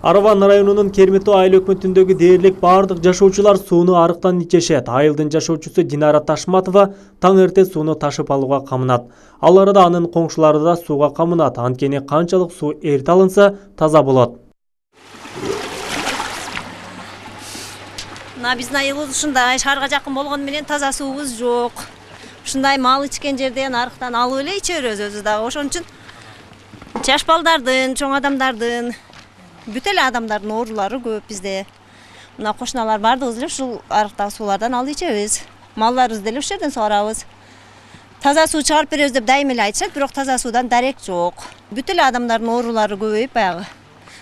Араван районунун Кермету айыл өкмөтүндөгү дээрлик бардык жашоочулар сууну арыктан ичешет. Айылдын жашоочусу Динара Ташматова таң эрте сууну ташып алууга камынат. Ал арада анын коңшулары да сууга камынат. Анткени канчалык суу эрте алынса таза болот. Биздин айылыбыз ушундай шаарга жакын болгону менен таза суубуз жок. Ушундай мал ичкен жерден арыктан алып эле иче беребиз өзүбүз дагы. Ошон үчүн жаш балдардын, чоң адамдардын, бүт эле адамдардын оорулары көп бизде. Мына кошуналар бардыгыбыз эле ушул арыктагы суулардан алып ичебиз. Малдарыбызды деле ушул жерден сугарабыз. Таза суу чыгарып беребиз деп дайым эле айтышат, бирок таза суудан дарек жок. Бүт эле адамдардын оорулары көбөйүп баягы.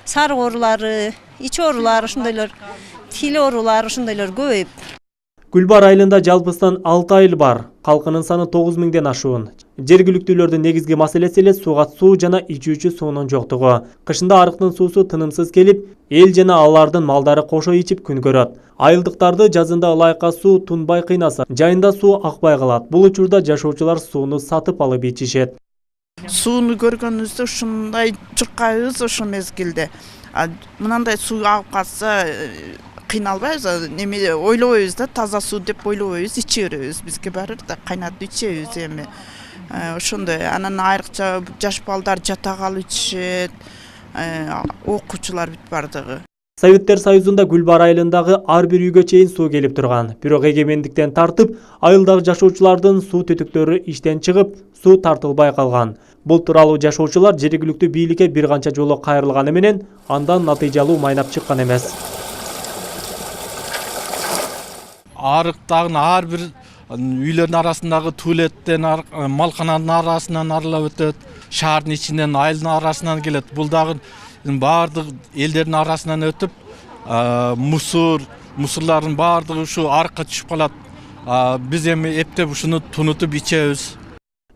Сарык оорулары, ич оорулары ошондойлор, тил оорулары ошондойлор көбөйүп. Гүлбар айылында жалпысынан 6 айыл бар. Калкынын саны 9000ден ашуун. Жергиликтүүлөрдүн негизги маселеси эле сууга суу жана ичүүчү суунун жоктугу. Кышында арыктын суусу тынымсыз келип, эл жана алардын малдары кошо ичип күн көрөт. Айылдыктарды жазында ылайыкка суу тунбай кыйнаса, жайында суу акпай калат. Бул учурда жашоочулар сууну сатып алып ичишет. Сууну көргөнүбүздө ушундай чуркайбыз ошол мезгилде. Мынандай суу алып калса кыйналбайбыз, неме ойлобойбуз да, таза суу деп ойлобойбуз, иче беребиз. Бизге баары да кайнатып ичебиз эми. Ошондой анан айрыкча жаш балдар жата калып ичишет, окуучулар бүт бардыгы. Советтер Союзунда Гүлбар айылындагы ар бир үйгө чейин суу келип турган. Бирок эгемендиктен тартып, айылдагы жашоочулардын суу түтүктөрү иштен чыгып, суу тартылбай калган. Бул тууралуу жашоочулар жергиликтүү бийликке бир канча жолу кайрылганы менен, андан натыйжалуу майнап чыккан эмес. Арыктагы ар бир үйлөрдүн арасындагы туалеттен, малкананын арасынан арылап өтөт, шаардын ичинен, айылдын арасынан келет. Бул дагы бардык элдердин арасынан өтүп, мусурлардын бардыгы ушу арыкка түшүп калат. Биз эми эптеп ушуну тунутуп ичебиз.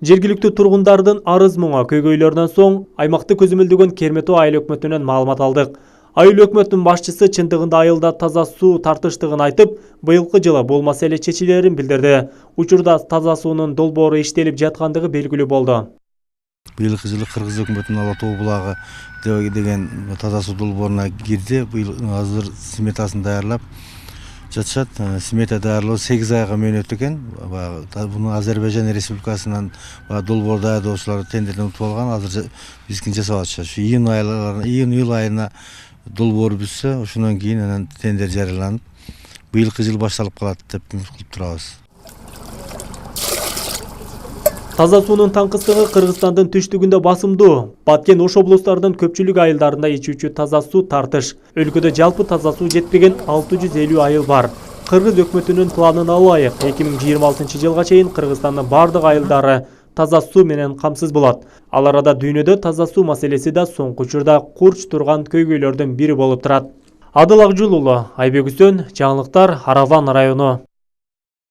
Жергиликтүү тургундардын арыз муңа көйгөйлөрүнөн соң аймакты көзөмөлдөгөн Кермету айыл өкмөтүнөн маалымат алдык. Айыл өкмөтүнүн башчысы чындыгында айылда таза суу тартыштыгын айтып, быйылкы жылы бул маселе чечилерин билдирди. Учурда таза суунун долбоору иштелип жаткандыгы белгилүү болду. Быйылкы жылы Кыргыз өкмөтүнүн Ала Тоо булагы деген таза суу долбооруна кирди. Быйыл азыр сметасын даярлап жатышат. Смета даярлоо 8 айга мөөнөт экен. Буну Азербайжан Республикасынан долбоор даярдоочулар тендерден утуп алган. Азыр бизгин жасап атышат. Июнь-июль айына долбоор бүтсө, ошондон кийин анан тендер жарыяланып, быйылкы жыл башталып калат деп үмүт кылып турабыз. Таза суунун таңкыстыгы Кыргызстандын түштүгүндө басымдуу. Баткен Ош облустарынын көпчүлүк айылдарында ичүүчү таза суу тартыш. Өлкөдө жалпы таза суу жетпеген 650 айыл бар. Кыргыз өкмөтүнүн планына ылайык 2026 жылга чейин Кыргызстандын бардык айылдары таза суу менен камсыз болот. Ал арада дүйнөдө таза суу маселеси да соңку учурда курч турган көйгөйлөрдүн бири болуп турат. Адыл Акжул уулу, Айбек Үсөн, жаңылыктар, Араван району.